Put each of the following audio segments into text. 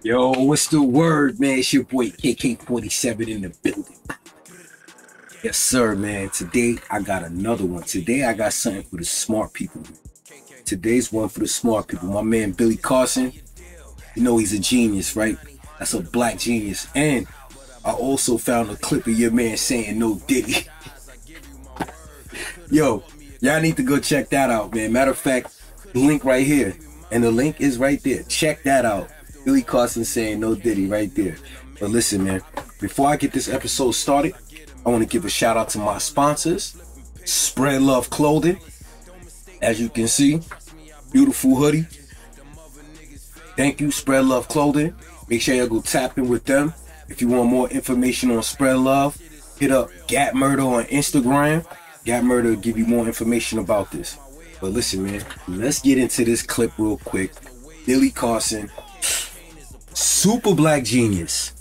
Yo, what's the word, man? It's your boy KK47 in the building. Yes, sir, man. Today, I got another one. Today, I got something for the smart people. Today's one for the smart people. My man, BillyCarson, you know he's a genius, right? That's a black genius. And I also found a clip of your man saying no Diddy. Yo, y'all need to go check that out, man. Matter of fact, the link right here. And the link is right there. Check that out. BillyCarson saying no Diddy right there. But listen, man, before I get this episode started, I want to give a shout out to my sponsors, Spread Love Clothing. As you can see, beautiful hoodie. Thank you, Spread Love Clothing. Make sure y'all go tap in with them. If you want more information on Spread Love, hit up Gat Murder on Instagram. Gat Murder will give you more information about this. But listen, man, let's get into this clip real quick. BillyCarson, super black genius.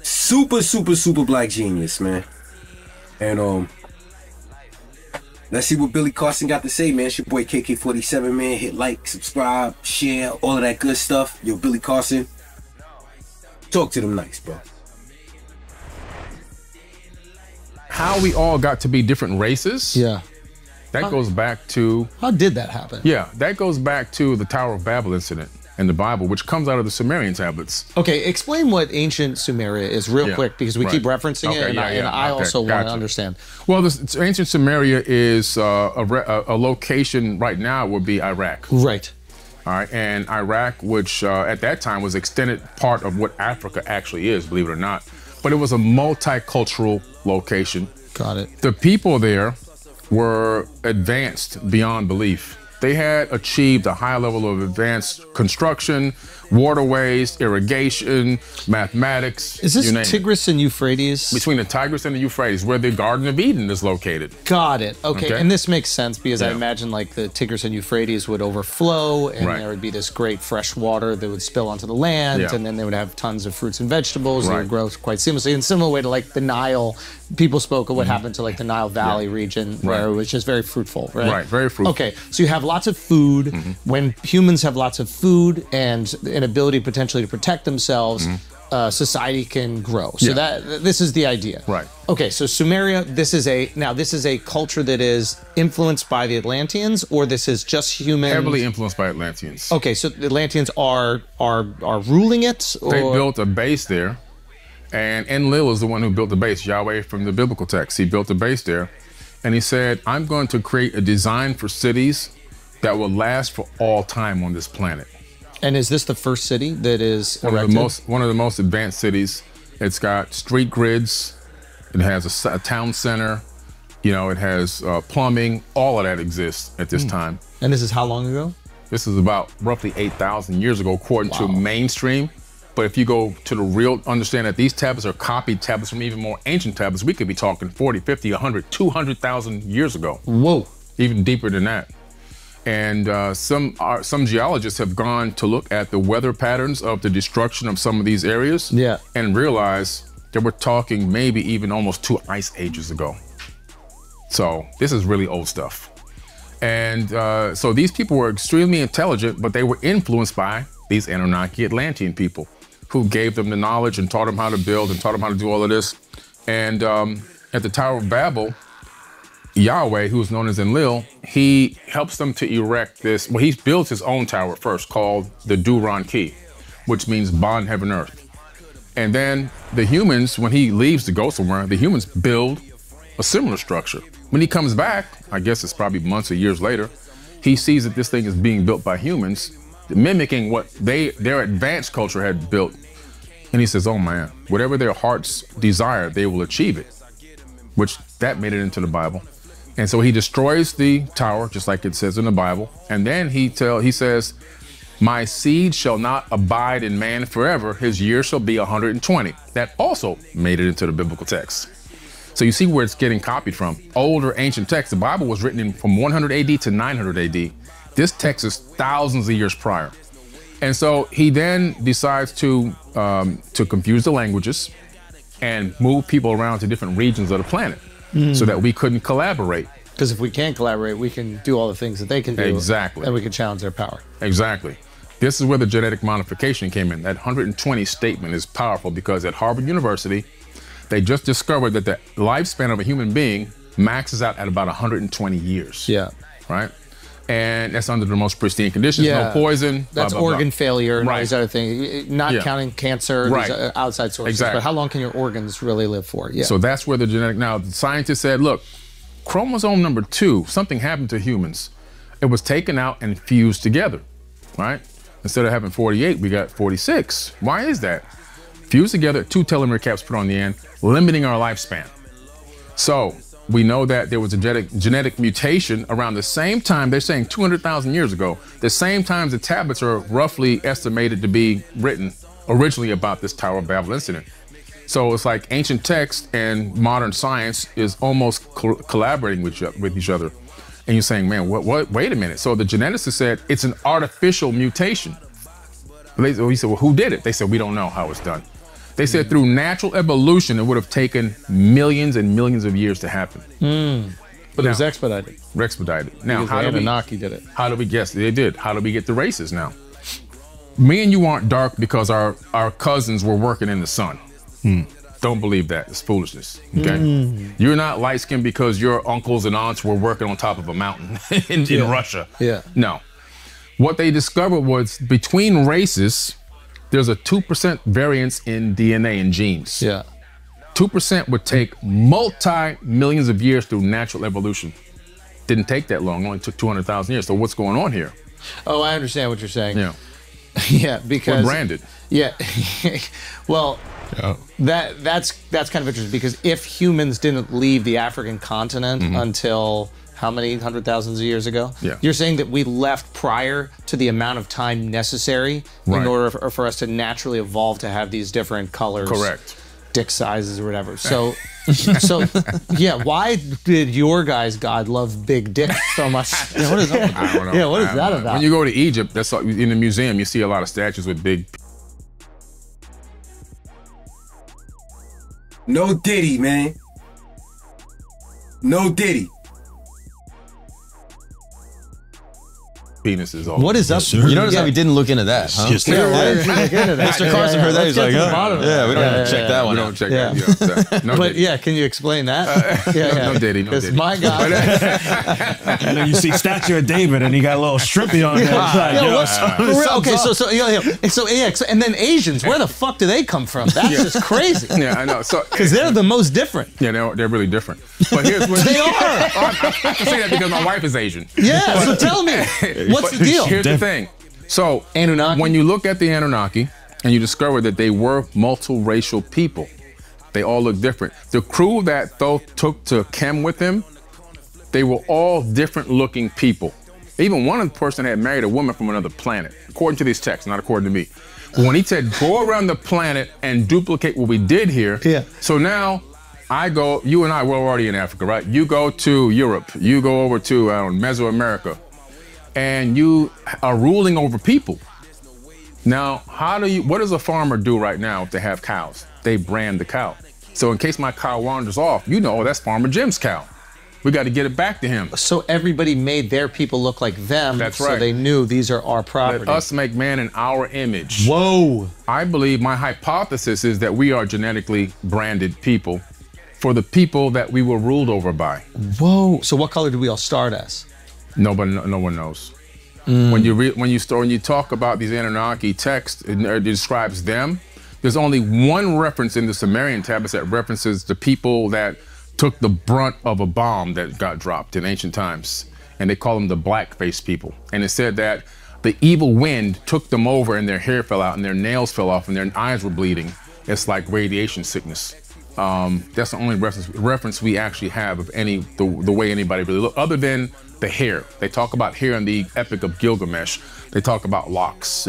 Super black genius, man. And let's see what BillyCarson got to say, man. It's your boy KK47, man. Hit like, subscribe, share, all of that good stuff. Yo, BillyCarson, talk to them nice, bro. How we all got to be different races. Yeah. That goes back to... How did that happen? Yeah, that goes back to the Tower of Babel incident in the Bible, which comes out of the Sumerian tablets. Okay, explain what ancient Sumeria is real quick, because we keep referencing it, and I also want to understand. Well, ancient Sumeria is a location right now would be Iraq. Right. All right, and Iraq, which at that time was extended part of what Africa actually is, believe it or not. But it was a multicultural location. Got it. The people there were advanced beyond belief. They had achieved a high level of advanced construction, waterways, irrigation, mathematics. Is this Tigris and Euphrates? Between the Tigris and the Euphrates, where the Garden of Eden is located. Got it. Okay. And this makes sense because I imagine like the Tigris and Euphrates would overflow, and there would be this great fresh water that would spill onto the land, and then they would have tons of fruits and vegetables that would grow quite seamlessly. In a similar way to like the Nile, people spoke of what happened to like the Nile Valley region, where it was just very fruitful, right? Right, very fruitful. Okay, so you have lots of food. When humans have lots of food and an ability potentially to protect themselves, society can grow. So this is the idea. Right. Okay, so Sumeria, this is a culture that is influenced by the Atlanteans, or this is just humans? Heavily influenced by Atlanteans. Okay, so the Atlanteans are ruling it? Or? They built a base there, and Enlil is the one who built the base, Yahweh from the biblical text. He built a base there, and he said, I'm going to create a design for cities that will last for all time on this planet. And is this the first city that is erected? One of the most advanced cities. It's got street grids. It has a town center. You know, it has plumbing. All of that exists at this time. And this is how long ago? This is about roughly 8,000 years ago, according to mainstream. But if you go to the real, understand that these tablets are copied tablets from even more ancient tablets. We could be talking 40, 50, 100, 200,000 years ago. Whoa. Even deeper than that. And some geologists have gone to look at the weather patterns of the destruction of some of these areas and realize that we're talking maybe even almost 2 ice ages ago. So this is really old stuff. And so these people were extremely intelligent, but they were influenced by these Anunnaki Atlantean people who gave them the knowledge and taught them how to build and taught them how to do all of this. And at the Tower of Babel, Yahweh, who is known as Enlil, he helps them to erect this. Well, he builds his own tower first, called the Duron Key, which means bond heaven earth. And then the humans, when he leaves to go somewhere, the humans build a similar structure. When he comes back, I guess it's probably months or years later, he sees that this thing is being built by humans, mimicking what their advanced culture had built. And he says, oh man, whatever their hearts desire, they will achieve it, which that made it into the Bible. And so he destroys the tower, just like it says in the Bible. And then he says, my seed shall not abide in man forever. His years shall be 120. That also made it into the biblical text. So you see where it's getting copied from. Older ancient texts. The Bible was written from 100 AD to 900 AD. This text is thousands of years prior. And so he then decides to confuse the languages and move people around to different regions of the planet. So that we couldn't collaborate. Because if we can't collaborate, we can do all the things that they can do. Exactly. And we can challenge their power. Exactly. This is where the genetic modification came in. That 120 statement is powerful because at Harvard University, they just discovered that the lifespan of a human being maxes out at about 120 years. Yeah. Right? And that's under the most pristine conditions, no poison. That's blah, blah, organ blah. failure and all these other things, not counting cancer, Right. these outside sources. Exactly. But how long can your organs really live for? Yeah. So that's where the genetic, now the scientists said, look, chromosome number 2, something happened to humans. It was taken out and fused together, right? Instead of having 48, we got 46. Why is that? Fused together, 2 telomere caps put on the end, limiting our lifespan. So we know that there was a genetic mutation around the same time, they're saying 200,000 years ago, the same time the tablets are roughly estimated to be written originally about this Tower of Babel incident. So it's like ancient text and modern science is almost collaborating with each other. And you're saying, man, what? Wait a minute. So the geneticist said it's an artificial mutation. We said, well, who did it? They said, we don't know how it's done. They said through natural evolution, it would have taken millions and millions of years to happen. But it was expedited. Expedited. Now, Because the Anunnaki did it. How do we guess? They did. How do we get the races now? Me and you aren't dark because our cousins were working in the sun. Don't believe that. It's foolishness. Okay. You're not light skinned because your uncles and aunts were working on top of a mountain in Russia. Yeah. No. What they discovered was between races, there's a 2% variance in DNA and genes. Yeah. 2% would take multi-millions of years through natural evolution. Didn't take that long. Only took 200,000 years. So what's going on here? Oh, I understand what you're saying. Yeah. Yeah, because we're branded. Yeah. Well, that's kind of interesting because if humans didn't leave the African continent until how many 100,000 of years ago? Yeah. You're saying that we left prior to the amount of time necessary in order for us to naturally evolve to have these different colors. Correct. Dick sizes or whatever. So, yeah, why did your guys' God love big dicks so much? Yeah, what is that? I don't know. Yeah, what is that about? When you go to Egypt, that's in the museum, you see a lot of statues with big. No Diddy, man. No Diddy. Penises all. What is up? You notice how we didn't look into that, huh? Mr. Carson heard that, he's like, oh, yeah, we don't have to check that one out. We don't check that. No But Diddy. yeah, can you explain that? No Diddy, no Diddy. My God. And then you see statue of David, and he got a little strippy on there. And then Asians, where the fuck do they come from? That's just crazy. Yeah, I know. So because they're the most different. Yeah, they're really different. But here's what they are. I can say that because my wife is Asian. Yeah. So tell me, what's the deal? Here's the thing. So Anunnaki. when you look at the Anunnaki and you discover that they were multiracial people, they all look different. The crew that Thoth took to Chem with him, they were all different looking people. Even one of the person had married a woman from another planet, according to these texts, not according to me. When he said, go around the planet and duplicate what we did here. Yeah. So now I go, you and I, we're already in Africa, right? You go to Europe, you go over to Mesoamerica, and you are ruling over people. Now, what does a farmer do right now if they have cows? They brand the cow. So in case my cow wanders off, you know, that's Farmer Jim's cow. We got to get it back to him. So everybody made their people look like them. That's so right. they knew these are our property. Let us make man in our image. Whoa. I believe my hypothesis is that we are genetically branded people for the people that we were ruled over by. Whoa. So what color do we all start as? No one knows. When you talk about these Anunnaki texts, it describes them. There's only one reference in the Sumerian tablets that references the people that took the brunt of a bomb that got dropped in ancient times, and they call them the black-faced people. And it said that the evil wind took them over, and their hair fell out, and their nails fell off, and their eyes were bleeding. It's like radiation sickness. That's the only reference we actually have of the way anybody really looks, other than the hair. They talk about hair in the Epic of Gilgamesh. They talk about locks,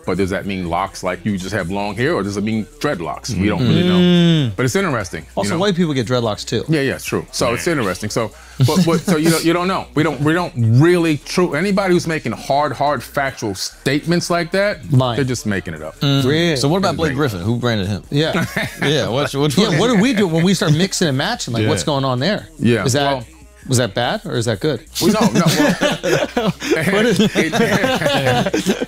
but does that mean locks like you just have long hair, or does it mean dreadlocks? We don't really know. But it's interesting. Also, white people get dreadlocks too. Yeah, it's true. So it's interesting. So, so you don't know. We don't really Anybody who's making hard factual statements like that, they're just making it up. Really? So what about Blake Griffin? Who branded him? Yeah. Yeah. What do we do when we start mixing and matching? Like, what's going on there? Yeah. Is that? Was that bad or is that good? Well, no.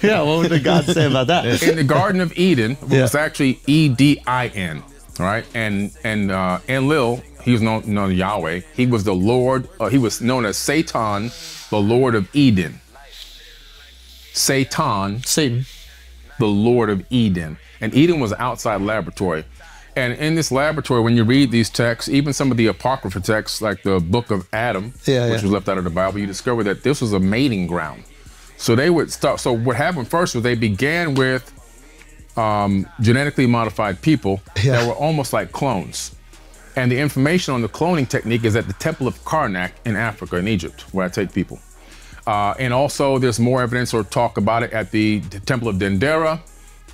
Yeah, what would the God say about that? In the Garden of Eden, it was actually Edin, right? And Enlil, he was known as Yahweh. He was the Lord. He was known as Satan, the Lord of Eden. Satan, the Lord of Eden. And Eden was an outside laboratory. And in this laboratory, when you read these texts, even some of the apocryphal texts, like the book of Adam, which was left out of the Bible, you discover that this was a mating ground. So they would start. So what happened first was they began with genetically modified people that were almost like clones. And the information on the cloning technique is at the Temple of Karnak in Africa, in Egypt, where I take people. And also there's more evidence or talk about it at the Temple of Dendera.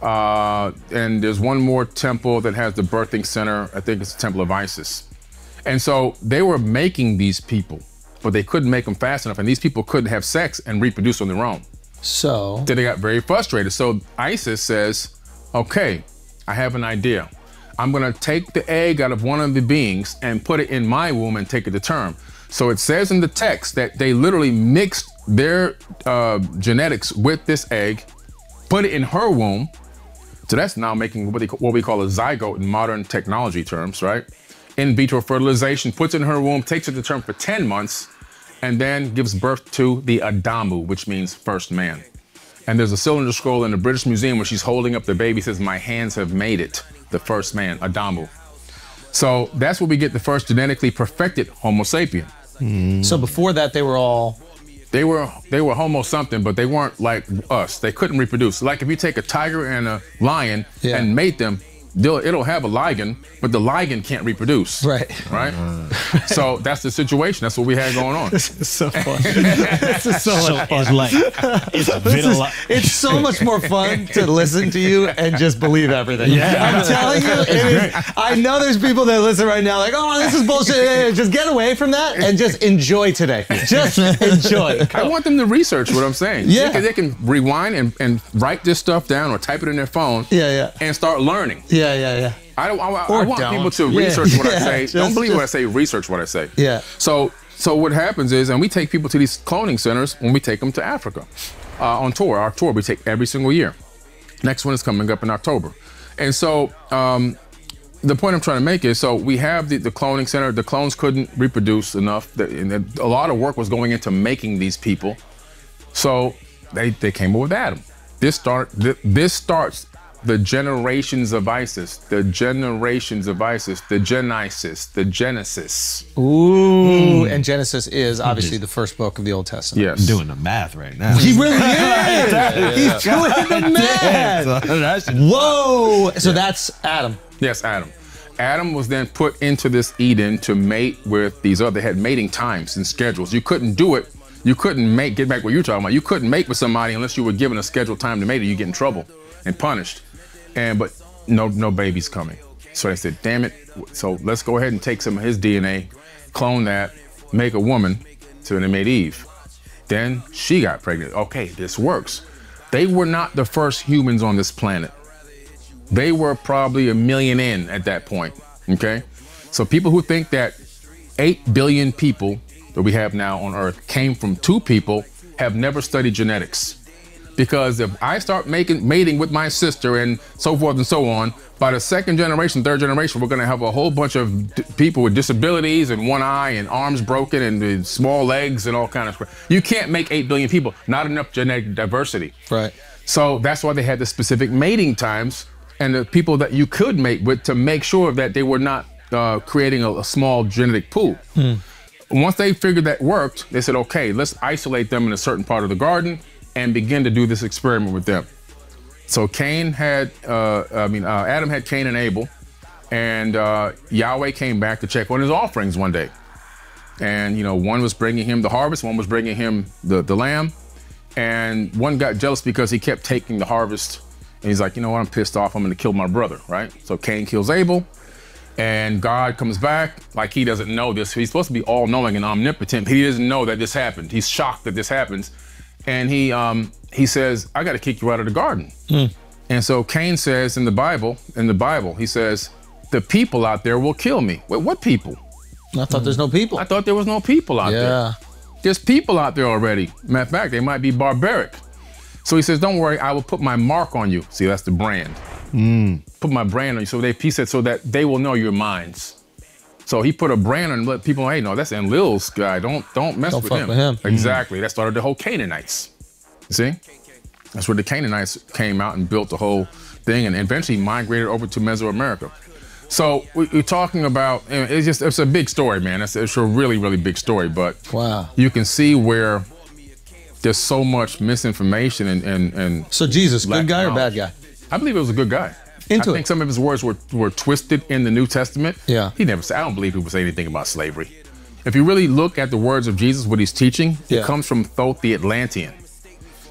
And there's one more temple that has the birthing center. I think it's the Temple of Isis. And so they were making these people, but they couldn't make them fast enough. And these people couldn't have sex and reproduce on their own. So then they got very frustrated. So Isis says, okay, I have an idea. I'm going to take the egg out of one of the beings and put it in my womb and take it to term. So it says in the text that they literally mixed their genetics with this egg, put it in her womb. So that's now making what we call a zygote in modern technology terms, right? In vitro fertilization, puts it in her womb, takes it to term for 10 months, and then gives birth to the Adamu, which means first man. And there's a cylinder scroll in the British Museum where she's holding up the baby, says, my hands have made it, the first man, Adamu. So that's where we get the first genetically perfected Homo sapien. So before that, they were all... They were Homo something, but they weren't like us. They couldn't reproduce. Like if you take a tiger and a lion and mate them, it'll have a ligand, but the ligand can't reproduce. Right. So that's the situation. That's what we had going on. This is so fun. This is so much fun. It's so much more fun to listen to you and just believe everything. I'm telling you, I know there's people that listen right now like, oh, this is bullshit. Just get away from that and just enjoy today. Just enjoy. I want them to research what I'm saying. Yeah. They can rewind and write this stuff down or type it in their phone and start learning. Yeah. I want people to research what I say. Don't believe what I say, research what I say. Yeah. So what happens is, and we take people to these cloning centers when we take them to Africa on tour. Our tour we take every single year. Next one is coming up in October. And so the point I'm trying to make is, so we have the cloning center. The clones couldn't reproduce enough. And a lot of work was going into making these people. So they came up with Adam. This starts the generations of Isis, the generations of Isis, the Genesis, the Genesis. Ooh, and Genesis is obviously the first book of the Old Testament. Yes. I'm doing the math right now. He really is! He's doing the math! Whoa! So that's Adam. Yes, Adam. Adam was then put into this Eden to mate with these other, they had mating times and schedules. You couldn't do it. You couldn't get back what you were talking about. You couldn't mate with somebody unless you were given a scheduled time to mate or you get in trouble and punished. But no baby's coming. So they said, damn it. So let's go ahead and take some of his DNA, clone that, make a woman. So they made Eve. Then she got pregnant. Okay, this works. They were not the first humans on this planet. They were probably 1 million in at that point, okay? So people who think that 8 billion people that we have now on Earth came from 2 people have never studied genetics. Because if I start mating with my sister and so forth and so on, by the second generation, third generation, we're gonna have a whole bunch of people with disabilities and one eye and arms broken and small legs and all kinds of stuff. You can't make 8 billion people, not enough genetic diversity. Right. So that's why they had the specific mating times and the people that you could mate with to make sure that they were not creating a small genetic pool. Once they figured that worked, they said, okay, let's isolate them in a certain part of the garden and begin to do this experiment with them. So Adam had Cain and Abel, and Yahweh came back to check on his offerings one day. And one was bringing him the harvest, one was bringing him the lamb, and one got jealous because he kept taking the harvest, and he's like, you know what, I'm pissed off, I'm gonna kill my brother, right? So Cain kills Abel, and God comes back like he doesn't know this. He's supposed to be all-knowing and omnipotent, but he doesn't know that this happened. He's shocked that this happens. And he says, I got to kick you out of the garden. And so Cain says in the Bible, he says, the people out there will kill me. Wait, what people? I thought there's no people. I thought there was no people out there. There's people out there already. Matter of fact, they might be barbaric. So he says, don't worry, I will put my mark on you. See, that's the brand. Put my brand on you. So he said, so that they will know your minds. So he put a brand on and let people know, hey, no, that's Enlil's guy. Don't mess with him. Exactly. That started the whole Canaanites. You see? That's where the Canaanites came out and built the whole thing and eventually migrated over to Mesoamerica. So we're talking about, it's a big story, man. It's a really, really big story, but you can see where there's so much misinformation and So Jesus, good guy or bad guy? I believe it was a good guy. I think some of his words were twisted in the New Testament. Yeah. He never said, I don't believe he would say anything about slavery. If you really look at the words of Jesus, what he's teaching, it comes from Thoth the Atlantean.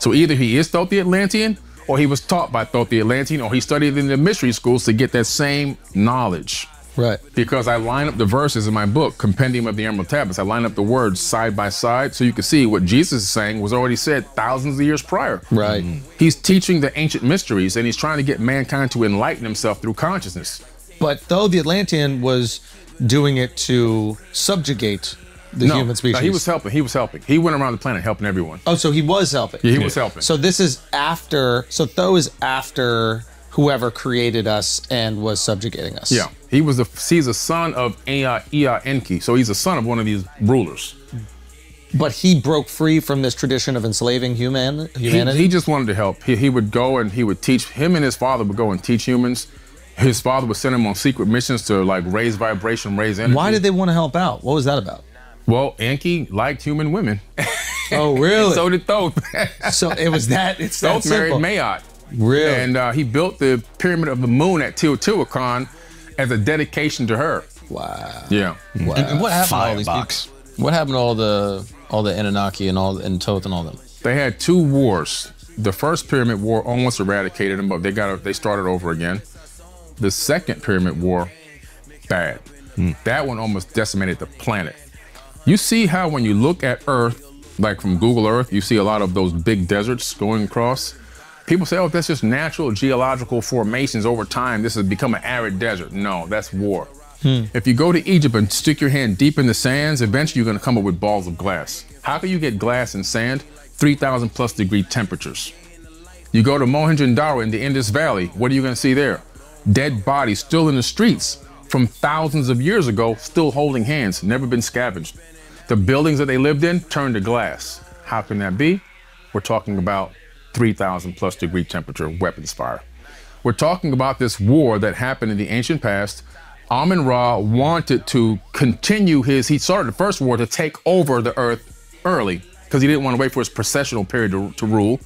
So either he is Thoth the Atlantean, or he was taught by Thoth the Atlantean, or he studied in the mystery schools to get that same knowledge. Right. Because I line up the verses in my book, Compendium of the Emerald Tablets. I line up the words side by side so you can see what Jesus is saying was already said thousands of years prior. Right. He's teaching the ancient mysteries and he's trying to get mankind to enlighten himself through consciousness. But though the Atlantean was doing it to subjugate the human species. No, he was helping. He went around the planet helping everyone. Oh, so he was helping. Yeah, he was helping. So this is after, so Thoth is after whoever created us and was subjugating us. Yeah, he's a son of Enki, so he's a son of one of these rulers. But he broke free from this tradition of enslaving humanity? He just wanted to help. He would go and he would teach, him and his father would go and teach humans. His father would send him on secret missions to like raise vibration, raise energy. Why did they want to help out? What was that about? Well, Enki liked human women. Oh, really? So did Thoth. So it was that, it's that Thoth simple. married Maat. Really? And he built the Pyramid of the Moon at Teotihuacan as a dedication to her. Wow. Yeah. Wow. And what happened to all these people? What happened to all the Anunnaki and Thoth and all them? They had 2 wars. The first Pyramid War almost eradicated them, but they started over again. The second Pyramid War, bad. That one almost decimated the planet. You see how when you look at Earth, like from Google Earth, you see a lot of those big deserts going across. People say, oh, that's just natural geological formations over time. This has become an arid desert. No, that's war. If you go to Egypt and stick your hand deep in the sands, eventually you're going to come up with balls of glass. How can you get glass and sand? 3,000 plus degree temperatures. You go to Mohenjo-Daro in the Indus Valley. What are you going to see there? Dead bodies still in the streets from thousands of years ago, still holding hands, never been scavenged. The buildings that they lived in turned to glass. How can that be? We're talking about 3,000 plus degree temperature weapons fire. We're talking about this war that happened in the ancient past. Amun-Ra wanted to continue he started the first war to take over the earth early because he didn't want to wait for his processional period to rule.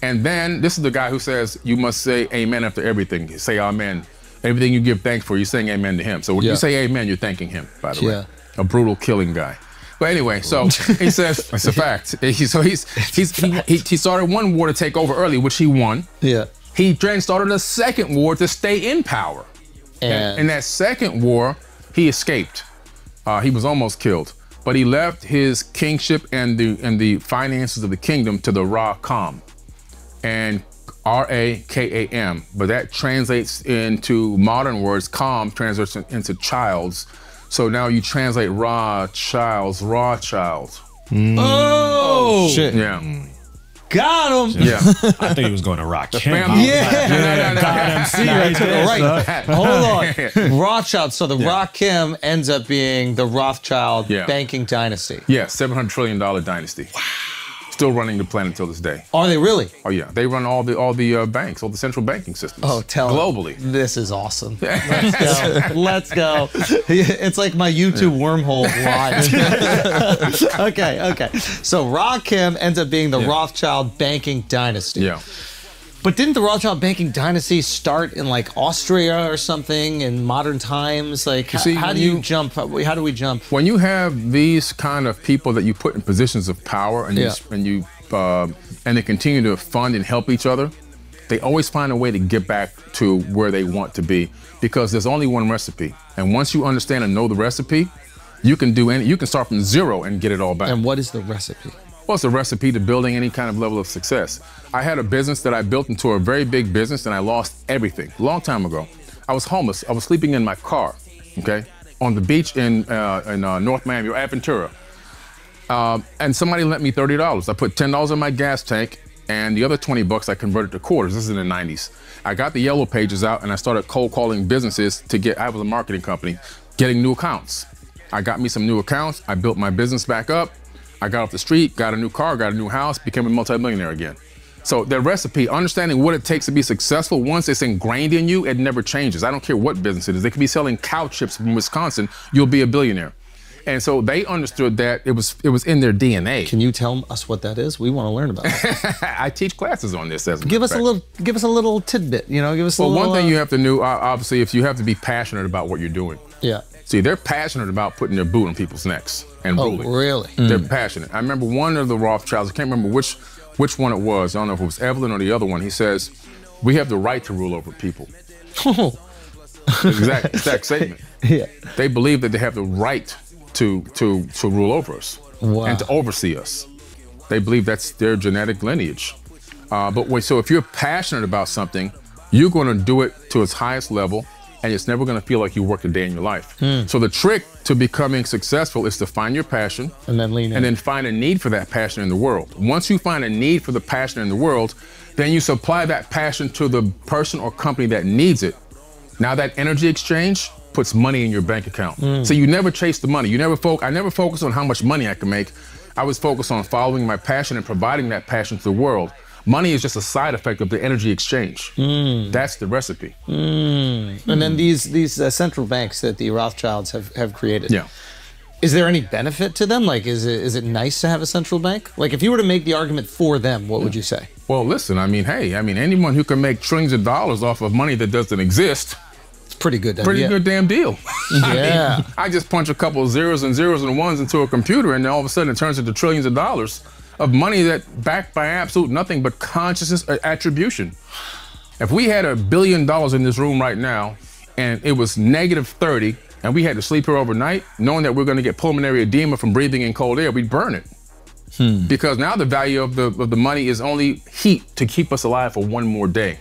And then this is the guy who says, you must say amen after everything. Say amen. Everything you give thanks for, you're saying amen to him. So when you say amen, you're thanking him, by the way. A brutal killing guy. But anyway, so he says, it's a fact. So he started one war to take over early, which he won. Yeah. He then started a second war to stay in power. And in that second war, he escaped. He was almost killed. But he left his kingship and the finances of the kingdom to the Ra-Kam. And R-A-K-A-M. But that translates into modern words. Kam translates into childs. So now you translate Ra-Childs, Ra-Child. Oh! Shit. Yeah. Got him! Yeah. I think he was going to rock him. Right. Hold on. Rothschild. So the Rakim ends up being the Rothschild banking dynasty. Yeah, $700 trillion dynasty. Wow. Still running the planet till this day. Are they really? Oh yeah, they run all the banks, all the central banking systems. Oh, globally. This is awesome. Let's go. Let's go. It's like my YouTube wormhole live. Okay. So Rakim ends up being the Rothschild banking dynasty. Yeah. But didn't the Rothschild banking dynasty start in like Austria or something in modern times? Like, how do we jump? When you have these kind of people that you put in positions of power and they continue to fund and help each other, they always find a way to get back to where they want to be because there's only one recipe. And once you understand and know the recipe, you can start from zero and get it all back. And what is the recipe? Well, it's a recipe to building any kind of level of success. I had a business that I built into a very big business and I lost everything a long time ago. I was homeless. I was sleeping in my car, okay? on the beach in North Miami or Aventura. And somebody lent me $30. I put $10 in my gas tank, and the other 20 bucks I converted to quarters. This is in the 90s. I got the yellow pages out and I started cold calling businesses I was a marketing company, getting new accounts. I got me some new accounts. I built my business back up. I got off the street, got a new car, got a new house, became a multimillionaire again. So the recipe, understanding what it takes to be successful, once it's ingrained in you, it never changes. I don't care what business it is. They could be selling cow chips from Wisconsin, you'll be a billionaire. And so they understood that it was in their DNA. Can you tell us what that is? We want to learn about it. I teach classes on this. Give us a little tidbit. You know, give us a little. Well, one thing you have to know, obviously, if you have to be passionate about what you're doing. Yeah. See, they're passionate about putting their boot on people's necks and ruling. Oh, really? They're passionate. I remember one of the Rothschilds. I can't remember which one it was. I don't know if it was Evelyn or the other one. He says, "We have the right to rule over people." Exact statement. Yeah. They believe that they have the right to rule over us and to oversee us. They believe that's their genetic lineage. So if you're passionate about something, you're going to do it to its highest level, and it's never going to feel like you worked a day in your life. So the trick to becoming successful is to find your passion and then lean in. And then find a need for that passion in the world. Once you find a need for the passion in the world, then you supply that passion to the person or company that needs it. Now that energy exchange puts money in your bank account. So you never chase the money. I never focus on how much money I can make. I was focused on following my passion and providing that passion to the world. Money is just a side effect of the energy exchange. That's the recipe. And then these central banks that the Rothschilds have created. Yeah. Is there any benefit to them? Like, is it nice to have a central bank? Like, if you were to make the argument for them, what would you say? Well, listen, anyone who can make trillions of dollars off of money that doesn't exist, pretty good. Good damn deal. Yeah. I just punch a couple of zeros and ones into a computer, and then all of a sudden it turns into trillions of dollars of money that backed by absolute nothing but consciousness attribution. If we had $1 billion in this room right now, and it was -30, and we had to sleep here overnight, knowing that we're going to get pulmonary edema from breathing in cold air, we'd burn it. Because now the value of the money is only heat to keep us alive for one more day.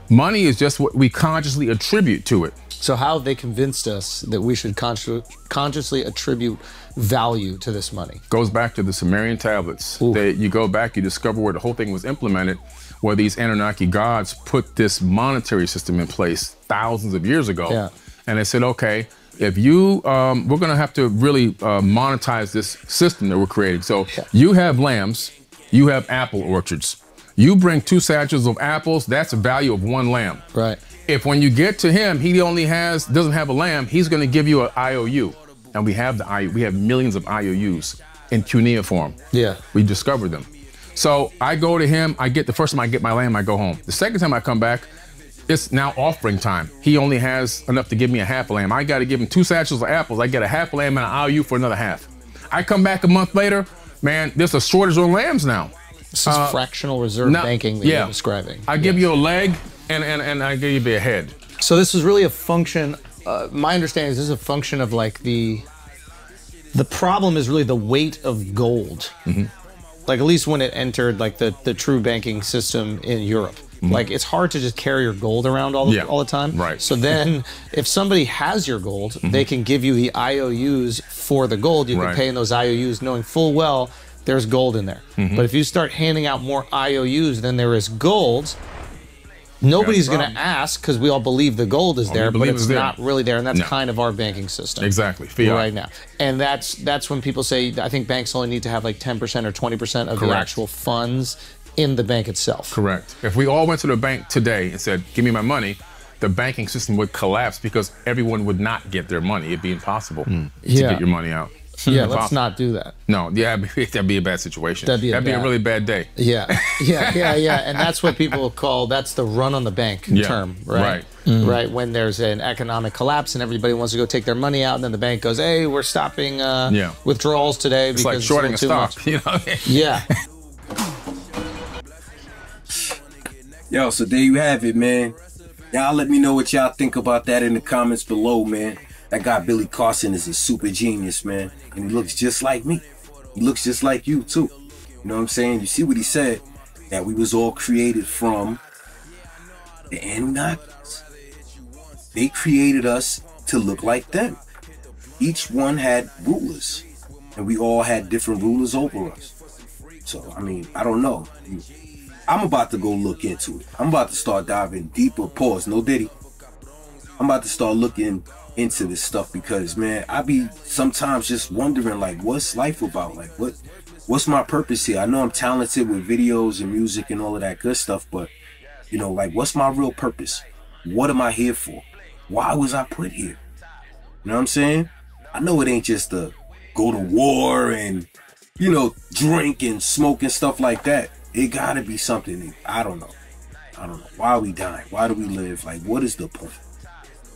Money is just what we consciously attribute to it. So how have they convinced us that we should consciously attribute value to this money? Goes back to the Sumerian tablets. You go back, you discover where the whole thing was implemented, where these Anunnaki gods put this monetary system in place thousands of years ago. Yeah. And they said, okay, if you, we're going to have to really monetize this system that we're creating. So you have lambs, you have apple orchards. You bring 2 satchels of apples, that's a value of 1 lamb. Right. If when you get to him, he doesn't have a lamb, he's going to give you an IOU. And we have millions of IOUs in cuneiform. Yeah. We discovered them. So I go to him, the first time I get my lamb, I go home. The second time I come back, it's now offering time. He only has enough to give me a half a lamb. I got to give him 2 satchels of apples. I get a half a lamb and an IOU for another half. I come back a month later, man, there's a shortage on lambs now. This is fractional reserve banking that you're describing. I give you a leg and I give you a head. So this is really a function, my understanding is this is a function of like the problem is really the weight of gold. Like at least when it entered like the true banking system in Europe. Like it's hard to just carry your gold around all the time. Right. So then if somebody has your gold, they can give you the IOUs for the gold. You can pay in those IOUs knowing full well there's gold in there. But if you start handing out more IOUs than there is gold, nobody's going to ask because we all believe the gold is there, but it's not really there. And that's kind of our banking system. Exactly. Fiat. Right now. And that's when people say, I think banks only need to have like 10% or 20% of the actual funds in the bank itself. Correct. If we all went to the bank today and said, give me my money, the banking system would collapse because everyone would not get their money. It'd be impossible to get your money out. Yeah, let's not do that. No, that'd be a bad situation. That'd be a really bad day. Yeah. And that's what people call, that's the run on the bank term, right? Right, when there's an economic collapse and everybody wants to go take their money out, and then the bank goes, hey, we're stopping withdrawals today it's because like shorting it's a stock, much. you know? Yeah. Yo, so there you have it, man. Y'all let me know what y'all think about that in the comments below, man. That guy BillyCarson is a super genius, man. And he looks just like me. He looks just like you, too. You know what I'm saying? You see what he said? That we was all created from the Anunnakis. They created us to look like them. each one had rulers, and we all had different rulers over us. So, I mean, I don't know. I'm about to go look into it. I'm about to start diving deeper. Pause, no diddy. I'm about to start looking into this stuff because, man, I be sometimes just wondering, like, what's life about? Like, what's my purpose here? I know I'm talented with videos and music and all of that good stuff, but, you know, like, what's my real purpose? What am I here for? Why was I put here? You know what I'm saying? I know it ain't just to go to war and, you know, drink and smoke and stuff like that. It gotta be something. I don't know. I don't know. Why are we dying? Why do we live? Like, what is the point?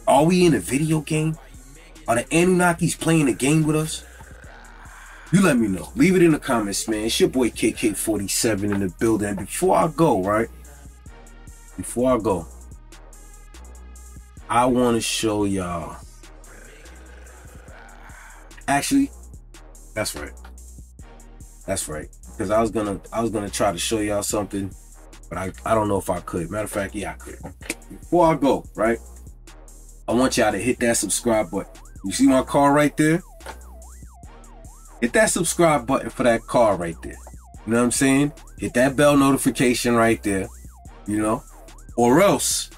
Are we in a video game? Are the Anunnakis playing a game with us? You let me know. Leave it in the comments, man. It's your boy KK47 in the building. Before I go, right? Before I go, I want to show y'all. Actually, that's right. That's right. Because I was gonna try to show y'all something, but I don't know if I could. Matter of fact, yeah, I could. Before I go, right? I want y'all to hit that subscribe button. You see my car right there? Hit that subscribe button for that car right there. You know what I'm saying? Hit that bell notification right there. You know? Or else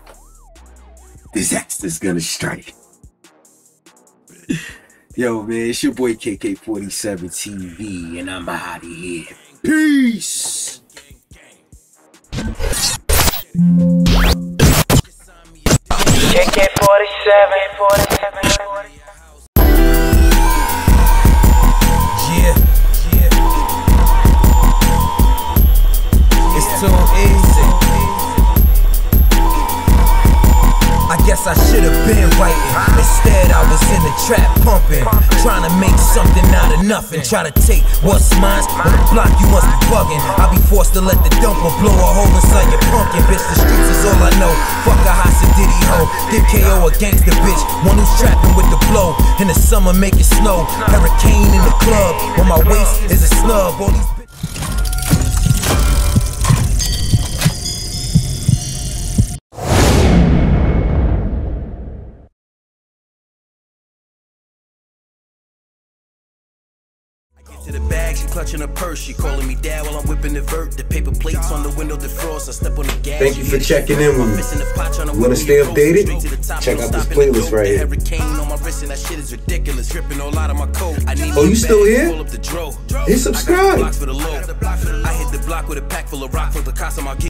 disaster's gonna strike. Yo, man, it's your boy KK47 TV, and I'm out of here. Peace! KK47. Yeah. It's too easy. I guess I should have been writing. Instead, I was in the trap pumping, trying to make something out of nothing. Try to take what's mine on the block. You must be bugging. I'll be forced to let the dumper blow a hole inside your pumpkin. Bitch, the streets is all I know. Fuck a Hasa Diddy hoe. Give KO a gangster bitch. One who's trapping with the blow. In the summer, make it snow. Hurricane in the club. On my waist is a snub. All these to the bag, she clutching her purse. She calling me dad while I'm whipping the vert. The paper plates on the window defrost. I step on the gas. Thank you for checking in with me. You want to stay updated? Check out this playlist right here. Oh, you still here? Hey, subscribe. I hit the block with a pack full of rock for the Carson.